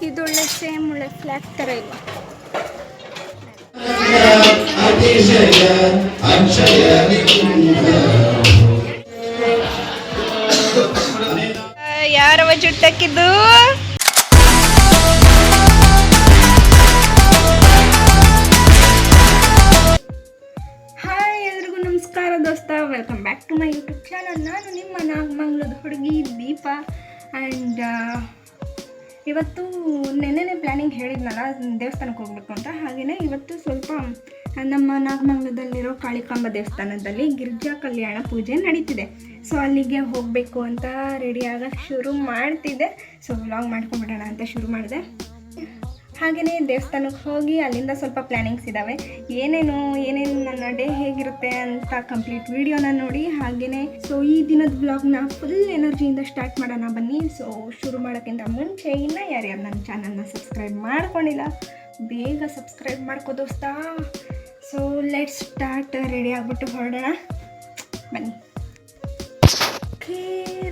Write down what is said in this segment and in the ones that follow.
ಇದೊಳ್ಳೆ same ಒಳ್ಳೆ flag ಥರ ಇಲ್ಲ. ಯಾರವ ಜುಟ್ಟಕ್ಕಿದ್ದು? ಹಾಯ್, ಎಲ್ರಿಗೂ ನಮಸ್ಕಾರ ದೋಸ್ತ. Welcome back to my YouTube channel. ನಾನು ನಿಮ್ಮ ನಾಗಮಂಗಲದ ಹುಡುಗಿ ದೀಪ. ಆ್ಯಂಡ್ ಇವತ್ತು ನೆನ್ನೆನೇ ಪ್ಲ್ಯಾನಿಂಗ್ ಹೇಳಿದ್ನಲ್ಲ ದೇವಸ್ಥಾನಕ್ಕೆ ಹೋಗ್ಬೇಕು ಅಂತ. ಹಾಗೆಯೇ ಇವತ್ತು ಸ್ವಲ್ಪ ನಮ್ಮ ನಾಗಮಂಗಲದಲ್ಲಿರೋ ಕಾಳಿಕಾಂಬ ದೇವಸ್ಥಾನದಲ್ಲಿ ಗಿರಿಜಾ ಕಲ್ಯಾಣ ಪೂಜೆ ನಡೀತಿದೆ. ಸೊ ಅಲ್ಲಿಗೆ ಹೋಗಬೇಕು ಅಂತ ರೆಡಿ ಆಗಕ್ಕೆ ಶುರು ಮಾಡ್ತಿದ್ದೆ. ಸೊ ವ್ಲಾಗ್ ಮಾಡ್ಕೊಂಬಿಡೋಣ ಅಂತ ಶುರು ಮಾಡಿದೆ. ಹಾಗೆಯೇ ದೇವಸ್ಥಾನಕ್ಕೆ ಹೋಗಿ ಅಲ್ಲಿಂದ ಸ್ವಲ್ಪ ಪ್ಲ್ಯಾನಿಂಗ್ಸ್ ಇದ್ದಾವೆ. ಏನೇನು ನನ್ನ ಡೇ ಹೇಗಿರುತ್ತೆ ಅಂತ ಕಂಪ್ಲೀಟ್ ವಿಡಿಯೋನ ನೋಡಿ. ಹಾಗೆಯೇ ಸೊ ಈ ದಿನದ ವ್ಲಾಗ್ನ ಫುಲ್ ಎನರ್ಜಿಯಿಂದ ಸ್ಟಾರ್ಟ್ ಮಾಡೋಣ ಬನ್ನಿ. ಸೊ ಶುರು ಮಾಡೋಕ್ಕಿಂತ ಮುಂಚೆ ಇನ್ನೂ ಯಾರ್ಯಾರು ನನ್ನ ಚಾನಲ್ನ ಸಬ್ಸ್ಕ್ರೈಬ್ ಮಾಡ್ಕೊಂಡಿಲ್ಲ ಬೇಗ ಸಬ್ಸ್ಕ್ರೈಬ್ ಮಾಡ್ಕೋ ದೋಸ್ತ. So let's start. ರೆಡಿ ಆಗಿಬಿಟ್ಟು ಹೊರಡೋಣ ಬನ್ನಿ. ಓಕೆ,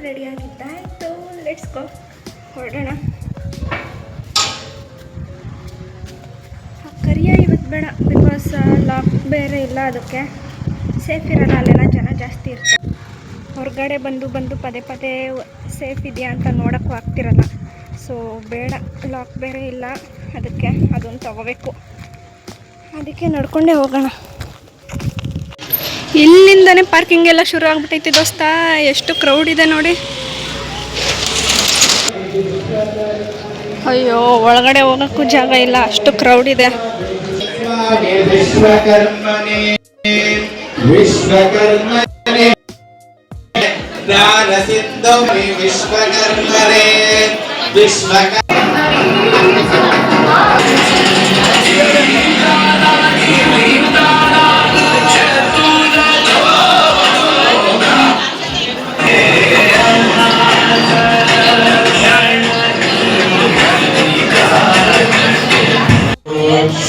ರೆಡಿ ಆಗಿದ್ದಾಯಿತು, ಲೆಟ್ಸ್ ಗೋ, ಹೊರಡೋಣ. ಕರಿಯ ಇವತ್ತು ಬೇಡ, ಬಿಕಾಸ್ ಲಾಕ್ ಬೇರೆ ಇಲ್ಲ, ಅದಕ್ಕೆ ಸೇಫ್ ಇರೋಲ್ಲ. ಅಲ್ಲೆಲ್ಲ ಜನ ಜಾಸ್ತಿ ಇರ್ತಾರೆ. ಹೊರಗಡೆ ಬಂದು ಪದೇ ಪದೇ ಸೇಫ್ ಇದೆಯಾ ಅಂತ ನೋಡೋಕ್ಕೂ ಆಗ್ತಿರಲ್ಲ. ಸೊ ಬೇಡ, ಲಾಕ್ ಬೇರೆ ಇಲ್ಲ, ಅದಕ್ಕೆ ಅದೊಂದು ತಗೋಬೇಕು. ಅದಕ್ಕೆ ನಡ್ಕೊಂಡೇ ಹೋಗೋಣ. ಇಲ್ಲಿಂದನೇ ಪಾರ್ಕಿಂಗ್ ಎಲ್ಲ ಶುರು ಆಗ್ಬಿಟ್ಟೈತಿ ದೋಸ್ತ. ಎಷ್ಟು ಕ್ರೌಡ್ ಇದೆ ನೋಡಿ. ಅಯ್ಯೋ, ಒಳಗಡೆ ಹೋಗೋಕ್ಕೂ ಜಾಗ ಇಲ್ಲ, ಅಷ್ಟು ಕ್ರೌಡ್ ಇದೆ.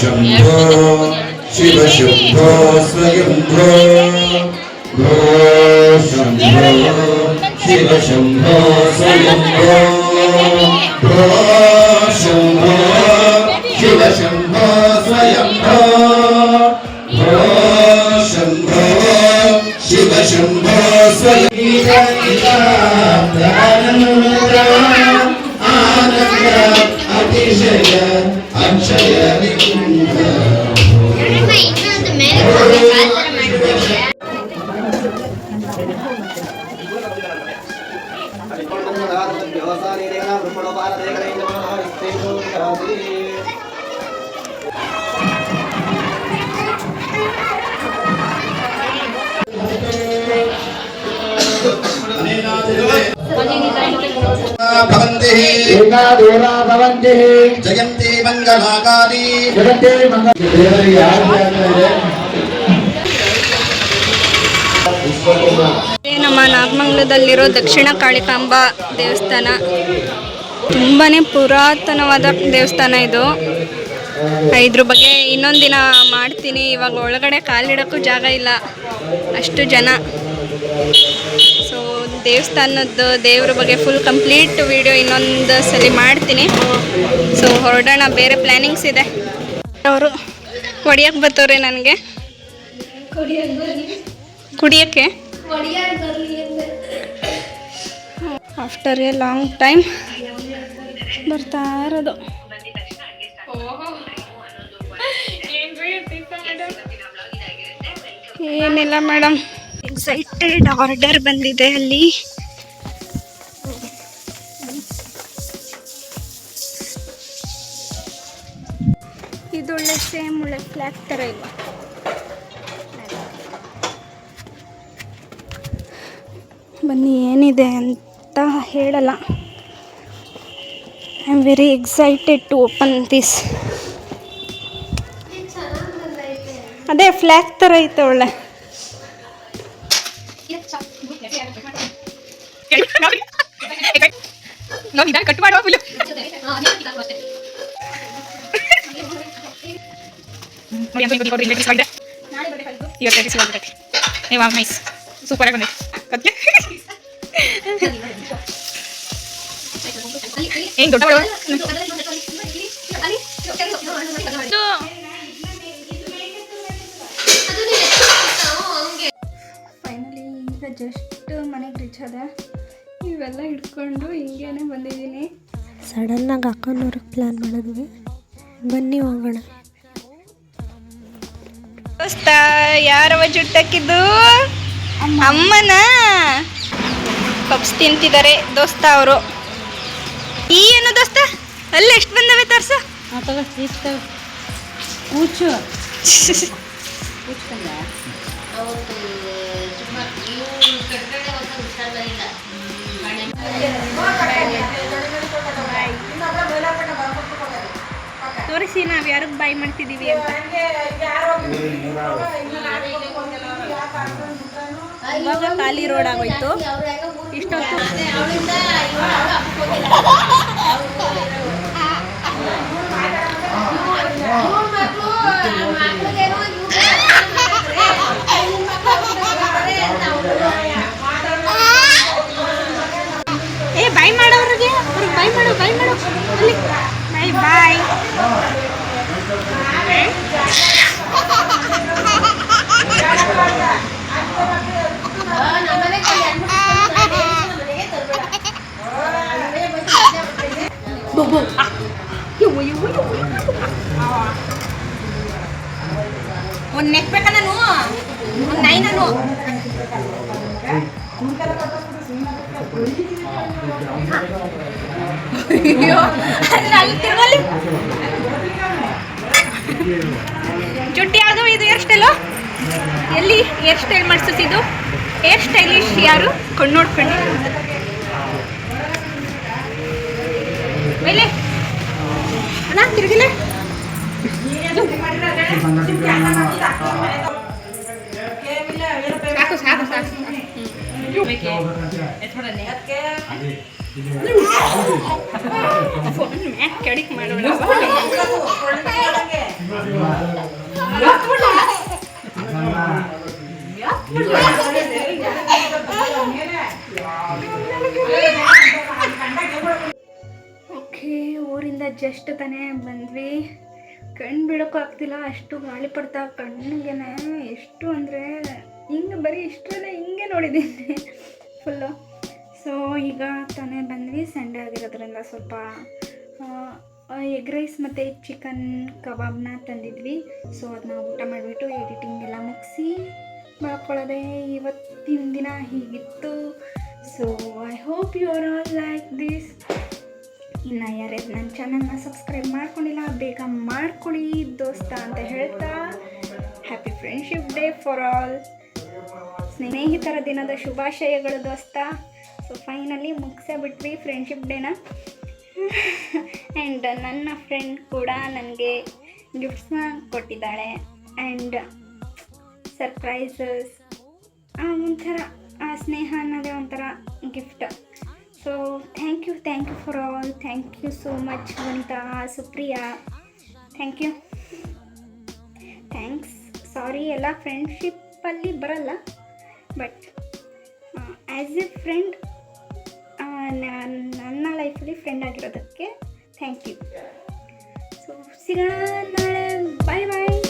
शंभो शिव शंभो स्वयंभो भो शंभो शिव शंभो स्वयंभो भो शंभो शिव शंभो स्वयंभो भो शंभो शिव शंभो स्वयंभो आनंद अतिशय अक्षय जयंती मंगलाकारी ನಮ್ಮ ನಾಗಮಂಗಲದಲ್ಲಿರೋ ದಕ್ಷಿಣ ಕಾಳಿಕಾಂಬ ದೇವಸ್ಥಾನ ತುಂಬಾ ಪುರಾತನವಾದ ದೇವಸ್ಥಾನ ಇದು. ಇದ್ರ ಬಗ್ಗೆ ಇನ್ನೊಂದು ದಿನ ಮಾಡ್ತೀನಿ. ಇವಾಗ ಒಳಗಡೆ ಕಾಲಿಡೋಕ್ಕೂ ಜಾಗ ಇಲ್ಲ, ಅಷ್ಟು ಜನ. ಸೊ ದೇವಸ್ಥಾನದ ದೇವ್ರ ಬಗ್ಗೆ ಫುಲ್ ಕಂಪ್ಲೀಟ್ ವಿಡಿಯೋ ಇನ್ನೊಂದು ಸಲ ಮಾಡ್ತೀನಿ. ಸೊ ಹೊರಡೋಣ, ಬೇರೆ ಪ್ಲ್ಯಾನಿಂಗ್ಸ್ ಇದೆ. ಅವರು ಹೊಡಿಯೋಕ್ಕೆ ಬರ್ತವ್ರೆ ನನಗೆ, ಕುಡಿಯೋಕ್ಕೆ. ಆಫ್ಟರ್ ಎ ಲಾಂಗ್ ಟೈಮ್ ಬರ್ತಾ ಇರೋದು. ಏನಿಲ್ಲ ಮೇಡಮ್, ಎಕ್ಸೈಟೆಡ್ ಆರ್ಡರ್ ಬಂದಿದೆ ಅಲ್ಲಿ. ಇದೊಳ್ಳೆ ಸೇಮ್ ಒಳ್ಳೆ ಫ್ಲಾಗ್ ಥರ ಇಲ್ಲ. ಬನ್ನಿ, ಏನಿದೆ ಅಂತ ಹೇಳಲ್ಲ. I am very excited to open this. ಅದೇ ಫ್ಲಾಗ್ ಥರ ಐತೆ ಒಳ್ಳೆ. ಕಟ್ ಮಾಡುವ ನೈಸ್, ಸೂಪರ್ ಆಗಿ ಬಂದೈತೆ. ಏನು ದೊಡ್ಡ ಜಸ್ಟ್ ಮನೆಗೆ ರೀಚ್ ಅದ. ಇವೆಲ್ಲ ಹಿಡ್ಕೊಂಡು ಹಿಂಗೇನೆ ಬಂದಿದ್ದೀನಿ. ಸಡನ್ನಾಗಿ ಅಕ್ಕನವ್ರಿಗೆ ಪ್ಲ್ಯಾನ್ ಮಾಡಿದ್ವಿ, ಬನ್ನಿ ಹೋಗೋಣ. ದೋಸ್ತ ಯಾರವ ಜುಟ್ಟಕ್ಕಿದ್ದು? ಅಮ್ಮನ ಪಪ್ಸ್ ತಿಂತಿದ್ದಾರೆ ದೋಸ್ತ ಅವರು. ಈ ಏನು ದೋಸ್ತ ಅಲ್ಲಿ ಎಷ್ಟು ಬಂದವೆ ತರ್ಸು. ಕೂಚು ತೋರಿಸಿ ನಾವು ಯಾರಿಗೆ ಬಾಯ್ ಮಾಡ್ತಿದ್ದೀವಿ ಅಂತ. ಇವಾಗ ಖಾಲಿ ರೋಡ್ ಆಗೋಯ್ತು. ಇಷ್ಟೊತ್ತು ಏ ಬಾಯ್ ಮಾಡೋರಿಗೆ, ಅವ್ರಿಗೆ ಬಾಯ್ ಮಾಡು, ಬಾಯ್ ಮಾಡು ಅಲ್ಲಿ. ಬಾಯ್ ಬಾಯ್. ಒಂದು ನೆಕ್ಬೇಕ ನಾನು, ಒಂದು ನೈ ನಾನು. ಜುಟ್ಟಿ ಯಾವುದು ಇದು? ಹೇರ್ ಸ್ಟೈಲು ಎಲ್ಲಿ? ಹೇರ್ ಸ್ಟೈಲ್ ಮಾಡಿಸಿದ್ದು ಹೇರ್ ಸ್ಟೈಲಿಶ್ ಯಾರು? ಕೊಂಡು ನೋಡ್ಕೊಂಡು ಮೇಲೆ ಅಣ್ಣ ತಿರುಗಿಲ್ಲ. ಸಾಕು ಸಾಕು ಸಾಕು. ಫೋನ್ ಮ್ಯಾಕ್ ಕಡಿಕ್ ಮಾಡೋಣ. ಓಕೆ, ಊರಿಂದ ಜಸ್ಟ್ ತಾನೇ ಬಂದ್ವಿ. ಕಣ್ಣು ಬಿಡೋಕ್ಕೂ ಆಗ್ತಿಲ್ಲ, ಅಷ್ಟು ಗಾಳಿ ಪಡ್ತಾ ಕಣ್ಣಿಗೆನೆ. ಎಷ್ಟು ಅಂದರೆ ಹಿಂಗೆ ಬರೀ ಇಷ್ಟರಲ್ಲೇ ಹಿಂಗೆ ನೋಡಿದ್ದೀನಿ ಫುಲ್ಲು. ಸೊ ಈಗ ತಾನೇ ಬಂದ್ವಿ. ಸಂಡೇ ಆಗಿರೋದ್ರಿಂದ ಸ್ವಲ್ಪ ಎಗ್ ರೈಸ್ ಮತ್ತು ಚಿಕನ್ ಕಬಾಬ್ನ ತಂದಿದ್ವಿ. ಸೊ ಅದನ್ನ ಊಟ ಮಾಡಿಬಿಟ್ಟು ಎಡಿಟಿಂಗ್ ಎಲ್ಲ ಮುಗಿಸಿ ಮಾಡ್ಕೊಳ್ಳೋದೆ. ಇವತ್ತಿನ ದಿನ ಹೀಗಿತ್ತು. So I hope you are all like this. ಇನ್ನು ಯಾರ್ಯಾರು ನನ್ನ ಚಾನಲ್ನ ಸಬ್ಸ್ಕ್ರೈಬ್ ಮಾಡ್ಕೊಂಡಿಲ್ಲ ಬೇಗ ಮಾಡ್ಕೊಳ್ಳಿ ದೋಸ್ತ ಅಂತ ಹೇಳ್ತಾ, happy friendship day for all. ಸ್ನೇಹಿತರ ದಿನದ ಶುಭಾಶಯಗಳು ದೋಸ್ತ. ಸೊ ಫೈನಲಿ ಮುಗಿಸೇ ಬಿಟ್ವಿ ಫ್ರೆಂಡ್ಶಿಪ್ ಡೇನ. ಆ್ಯಂಡ್ ನನ್ನ ಫ್ರೆಂಡ್ ಕೂಡ ನನಗೆ ಗಿಫ್ಟ್ಸ್ನ ಕೊಟ್ಟಿದ್ದಾಳೆ. ಆ್ಯಂಡ್ ಸರ್ಪ್ರೈಸಸ್, ಒಂಥರ ಸ್ನೇಹ ಅನ್ನೋದೇ ಒಂಥರ gift. So thank you for all. Thank you so much Vanitha, Supriya, thank you. Thanks. Sorry ಎಲ್ಲ ಫ್ರೆಂಡ್ಶಿಪ್ಪಲ್ಲಿ ಬರಲ್ಲ, ಬಟ್ ಆ್ಯಸ್ ಎ ಫ್ರೆಂಡ್ ನನ್ನ ಲೈಫಲ್ಲಿ ಫ್ರೆಂಡ್ ಆಗಿರೋದಕ್ಕೆ ಥ್ಯಾಂಕ್ ಯು. ಸೊ ಸಿಗೋಣ ನಾಳೆ. ಬಾಯ್ ಬಾಯ್.